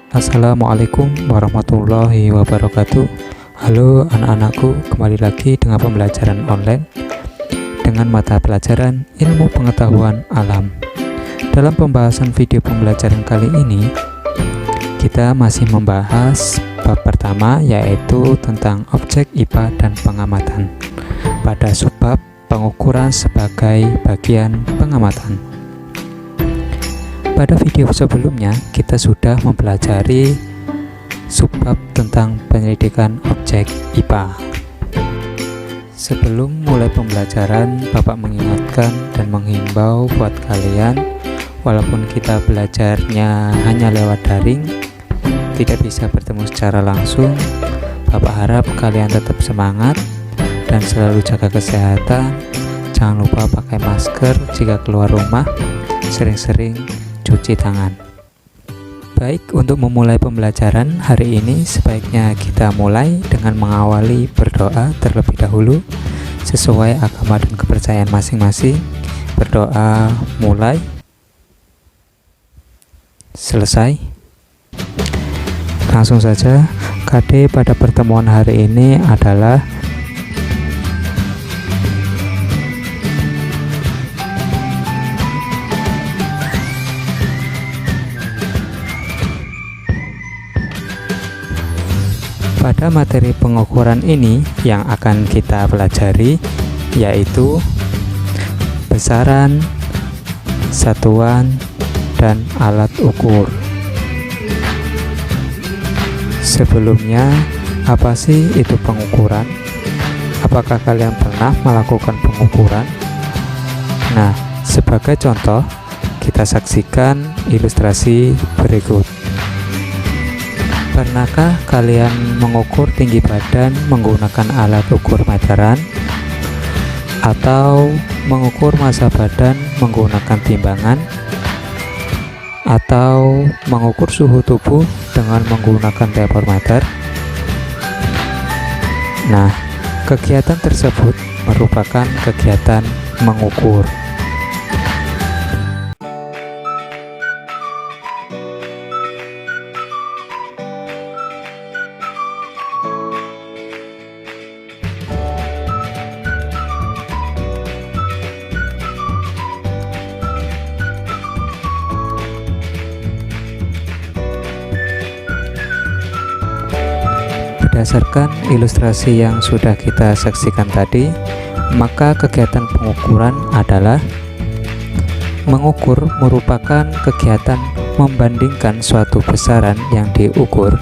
Assalamualaikum warahmatullahi wabarakatuh. Halo anak-anakku, kembali lagi dengan pembelajaran online dengan mata pelajaran ilmu pengetahuan alam. Dalam pembahasan video pembelajaran kali ini, kita masih membahas bab pertama, yaitu tentang objek IPA dan pengamatan pada subbab pengukuran sebagai bagian pengamatan. Pada video sebelumnya, kita sudah mempelajari subbab tentang penyelidikan objek IPA. Sebelum mulai pembelajaran, Bapak mengingatkan dan menghimbau buat kalian, walaupun kita belajarnya hanya lewat daring, tidak bisa bertemu secara langsung, Bapak harap kalian tetap semangat dan selalu jaga kesehatan. Jangan lupa pakai masker jika keluar rumah, sering-sering cuci tangan. Baik, untuk memulai pembelajaran hari ini, sebaiknya kita mulai dengan mengawali berdoa terlebih dahulu sesuai agama dan kepercayaan masing-masing. Berdoa mulai, selesai. Langsung saja, KD pada pertemuan hari ini adalah pada materi pengukuran ini yang akan kita pelajari yaitu besaran, satuan, dan alat ukur. Sebelumnya, apa sih itu pengukuran? Apakah kalian pernah melakukan pengukuran? Nah, sebagai contoh, kita saksikan ilustrasi berikut. Pernahkah kalian mengukur tinggi badan menggunakan alat ukur meteran? Atau mengukur massa badan menggunakan timbangan? Atau mengukur suhu tubuh dengan menggunakan termometer? Nah, kegiatan tersebut merupakan kegiatan mengukur. Berdasarkan ilustrasi yang sudah kita saksikan tadi, maka kegiatan pengukuran adalah mengukur merupakan kegiatan membandingkan suatu besaran yang diukur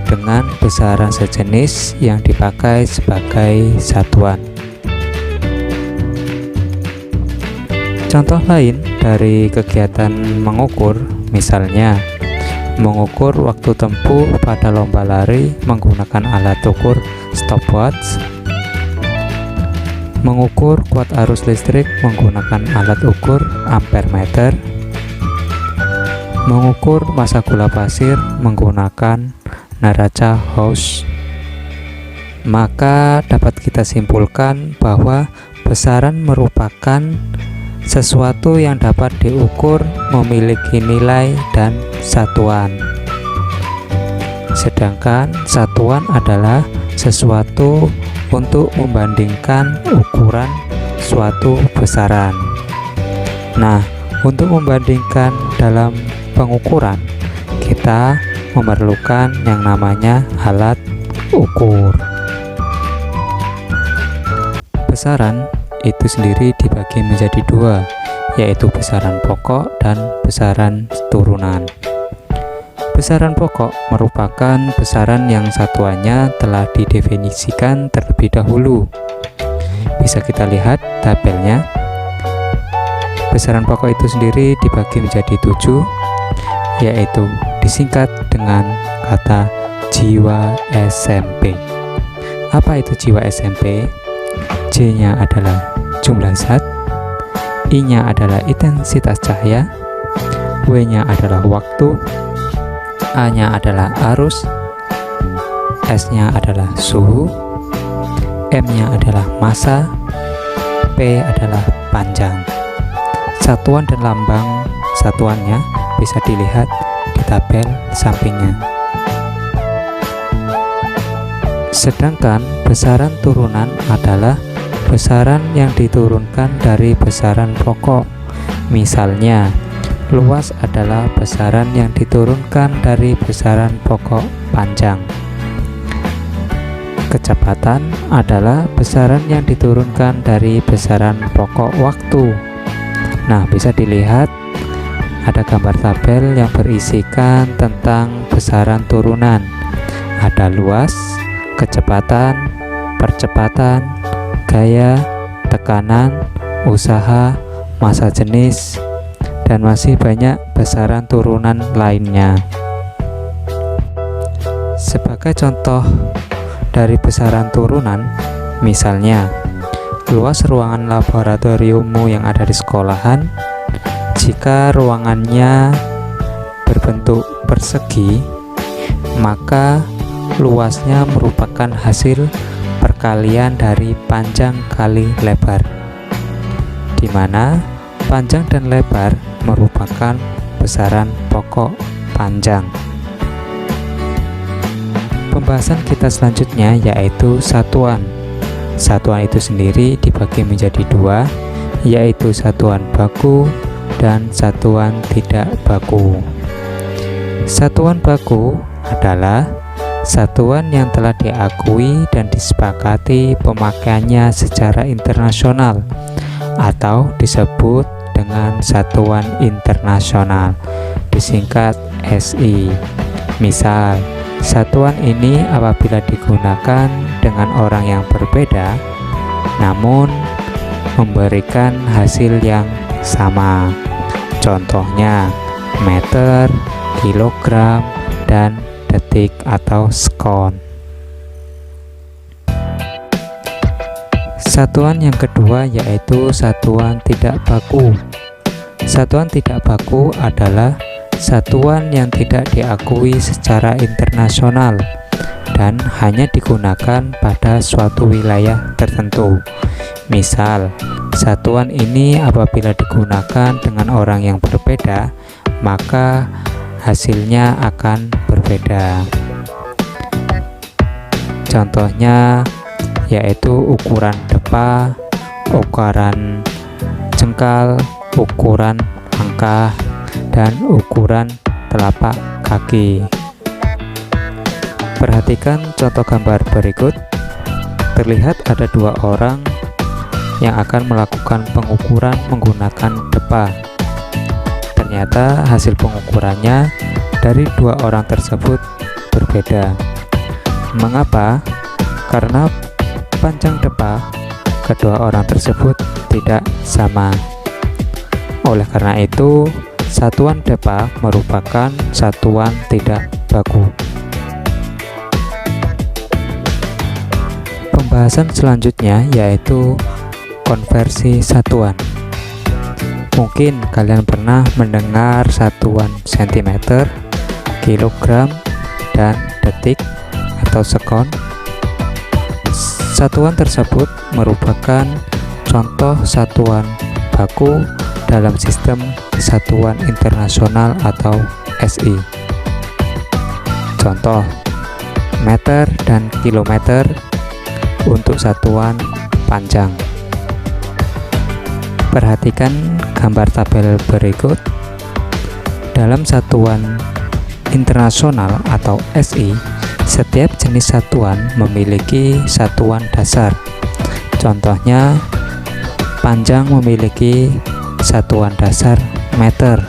dengan besaran sejenis yang dipakai sebagai satuan. Contoh lain dari kegiatan mengukur misalnya mengukur waktu tempuh pada lomba lari menggunakan alat ukur stopwatch, mengukur kuat arus listrik menggunakan alat ukur ampermeter, mengukur massa gula pasir menggunakan neraca Gauss. Maka dapat kita simpulkan bahwa besaran merupakan sesuatu yang dapat diukur memiliki nilai dan satuan. Sedangkan satuan adalah sesuatu untuk membandingkan ukuran suatu besaran. Nah, untuk membandingkan dalam pengukuran, kita memerlukan yang namanya alat ukur. Besaran itu sendiri dibagi menjadi dua, yaitu besaran pokok dan besaran turunan. Besaran pokok merupakan besaran yang satuannya telah didefinisikan terlebih dahulu. Bisa kita lihat tabelnya. Besaran pokok itu sendiri dibagi menjadi 7, yaitu disingkat dengan kata jiwa SMP. Apa itu jiwa SMP? J-nya adalah jumlah zat, I-nya adalah intensitas cahaya, W-nya adalah waktu, A-nya adalah arus, S-nya adalah suhu, M-nya adalah massa, P adalah panjang. Satuan dan lambang satuannya bisa dilihat di tabel sampingnya. Sedangkan besaran turunan adalah besaran yang diturunkan dari besaran pokok. Misalnya, luas adalah besaran yang diturunkan dari besaran pokok panjang. Kecepatan adalah besaran yang diturunkan dari besaran pokok waktu. Nah, bisa dilihat ada gambar tabel yang berisikan tentang besaran turunan. Ada luas, kecepatan, percepatan, gaya, tekanan, usaha, massa jenis, dan masih banyak besaran turunan lainnya. Sebagai contoh dari besaran turunan, misalnya luas ruangan laboratoriummu yang ada di sekolahan. Jika ruangannya berbentuk persegi, maka luasnya merupakan hasil perkalian dari panjang kali lebar, di mana panjang dan lebar merupakan besaran pokok panjang. Pembahasan kita selanjutnya yaitu satuan. Satuan itu sendiri dibagi menjadi dua, yaitu satuan baku dan satuan tidak baku. Satuan baku adalah satuan yang telah diakui dan disepakati pemakaiannya secara internasional atau disebut dengan satuan internasional, disingkat SI. Misal, satuan ini apabila digunakan dengan orang yang berbeda namun memberikan hasil yang sama. Contohnya meter, kilogram, dan detik atau sekon. Satuan yang kedua yaitu satuan tidak baku. Satuan tidak baku adalah satuan yang tidak diakui secara internasional dan hanya digunakan pada suatu wilayah tertentu. Misal, satuan ini apabila digunakan dengan orang yang berbeda, maka hasilnya akan berbeda. Contohnya yaitu ukuran depa, ukuran jengkal, ukuran angka, dan ukuran telapak kaki. Perhatikan contoh gambar berikut. Terlihat ada dua orang yang akan melakukan pengukuran menggunakan depa. Ternyata hasil pengukurannya dari dua orang tersebut berbeda. Mengapa? Karena panjang depa kedua orang tersebut tidak sama. Oleh karena itu, satuan depa merupakan satuan tidak baku. Pembahasan selanjutnya yaitu konversi satuan. Mungkin kalian pernah mendengar satuan cm, kilogram, dan detik atau sekon. Satuan tersebut merupakan contoh satuan baku dalam sistem satuan internasional atau SI. Contoh, meter dan kilometer untuk satuan panjang. Perhatikan gambar tabel berikut. Dalam satuan internasional atau SI, setiap jenis satuan memiliki satuan dasar. Contohnya, panjang memiliki satuan dasar meter.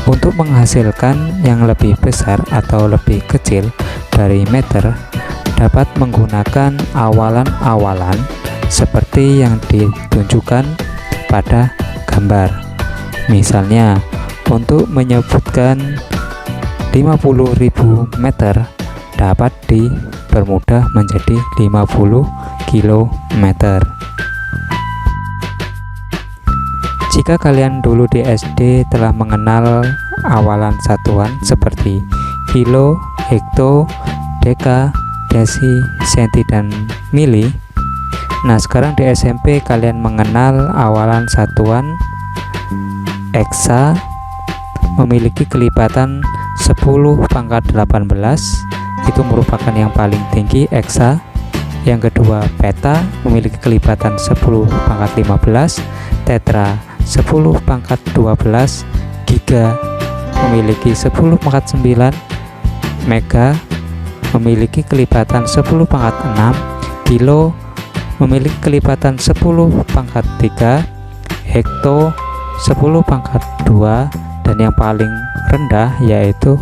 Untuk menghasilkan yang lebih besar atau lebih kecil dari meter, dapat menggunakan awalan-awalan seperti yang ditunjukkan pada gambar. Misalnya, untuk menyebutkan 50.000 meter dapat dipermudah menjadi 50 km. Jika kalian dulu di SD telah mengenal awalan satuan seperti kilo, hekto, deka, desi, senti, dan mili. Nah, sekarang di SMP kalian mengenal awalan satuan eksa, memiliki kelipatan 10 pangkat 18, itu merupakan yang paling tinggi eksa. Yang kedua, peta memiliki kelipatan 10 pangkat 15, tetra 10 pangkat 12, giga memiliki 10 pangkat 9, mega memiliki kelipatan 10 pangkat 6, kilo memiliki kelipatan 10 pangkat 3, hekto 10 pangkat 2, dan yang paling rendah yaitu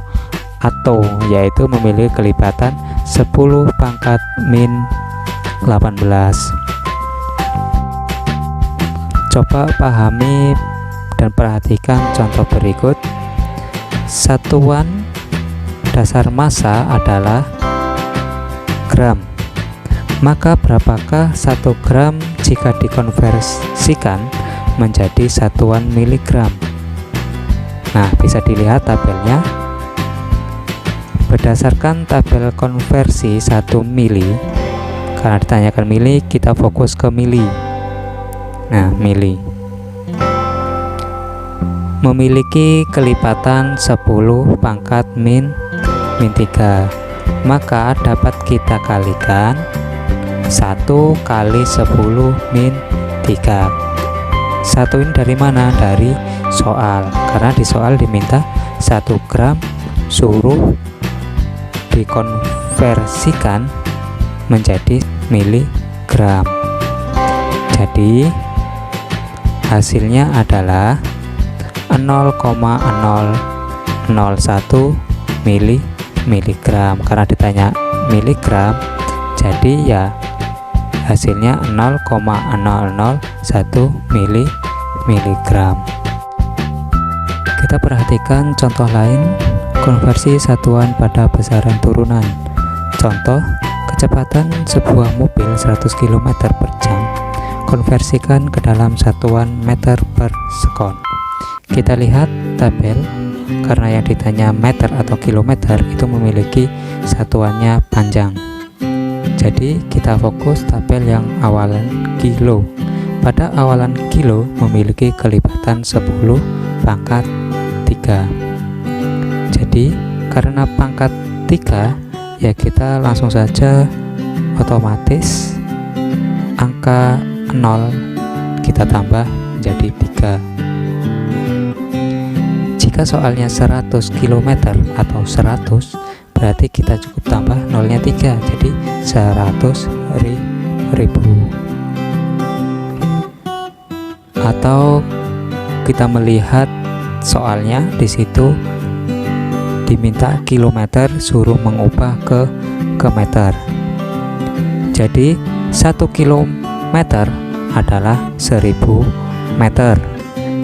atto, yaitu memiliki kelipatan 10 pangkat min 18. Coba pahami dan perhatikan contoh berikut. Satuan dasar massa adalah gram. Maka berapakah 1 gram jika dikonversikan menjadi satuan miligram? Nah, bisa dilihat tabelnya. Berdasarkan tabel konversi 1 mili, karena ditanyakan mili, kita fokus ke mili. Nah, mili memiliki kelipatan 10 pangkat min 3, maka dapat kita kalikan 1 kali 10 min 3. 1 ini dari mana? Dari soal, karena di soal diminta 1 gram suruh dikonversikan menjadi miligram. Jadi hasilnya adalah 0,001 miligram. Karena ditanya miligram, jadi ya hasilnya 0,001 miligram. Kita perhatikan contoh lain, konversi satuan pada besaran turunan. Contoh, kecepatan sebuah mobil 100 km per jam, konversikan ke dalam satuan meter per sekon. Kita lihat tabel, karena yang ditanya meter atau kilometer itu memiliki satuannya panjang. Jadi kita fokus tabel yang awalan kilo. Pada awalan kilo memiliki kelipatan 10 pangkat 3. Jadi karena pangkat 3, ya kita langsung saja otomatis angka 0 kita tambah menjadi 3. Jika soalnya 100 km atau 100, berarti kita cukup tambah nolnya 3, jadi 100.000. Atau kita melihat soalnya di situ diminta kilometer, suruh mengubah ke meter. Jadi 1 kilometer adalah 1000 meter.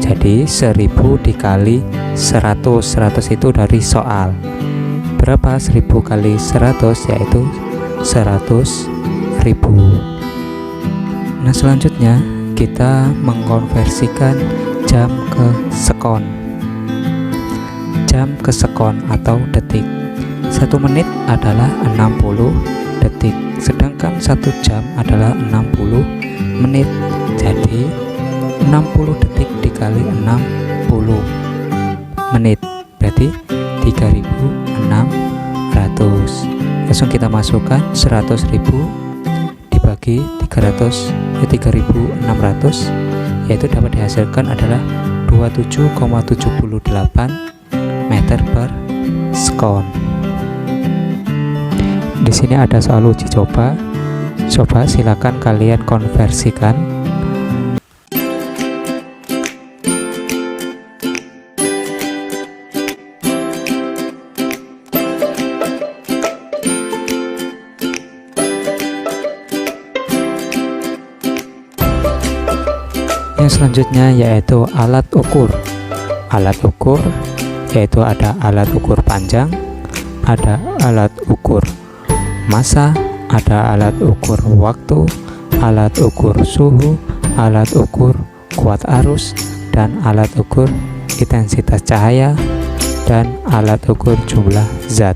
Jadi 1000 dikali 100. 100 itu dari soal. Berapa 1000 kali 100? Yaitu 100.000. Nah, selanjutnya kita mengkonversikan jam ke sekon. Jam ke sekon atau detik. 1 menit adalah 60 detik, sedangkan 1 jam adalah 60 menit. Jadi 60 detik dikali 60 menit berarti 3.600. Langsung kita masukkan 100.000 dibagi 3.600, yaitu dapat dihasilkan adalah 27,78 meter per sekon. Di sini ada soal uji coba. Coba silakan kalian konversikan. Yang selanjutnya yaitu alat ukur. Alat ukur yaitu ada alat ukur panjang, ada alat ukur massa, ada alat ukur waktu, alat ukur suhu, alat ukur kuat arus, dan alat ukur intensitas cahaya, dan alat ukur jumlah zat.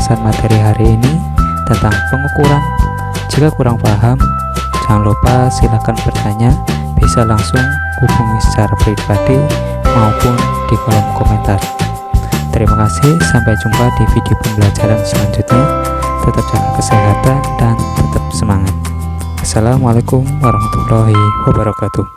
pembahasan materi hari ini tentang pengukuran. Jika kurang paham, jangan lupa silakan bertanya, bisa langsung hubungi secara pribadi maupun di kolom komentar. Terima kasih, sampai jumpa di video pembelajaran selanjutnya. Tetap jaga kesehatan dan tetap semangat. Assalamualaikum warahmatullahi wabarakatuh.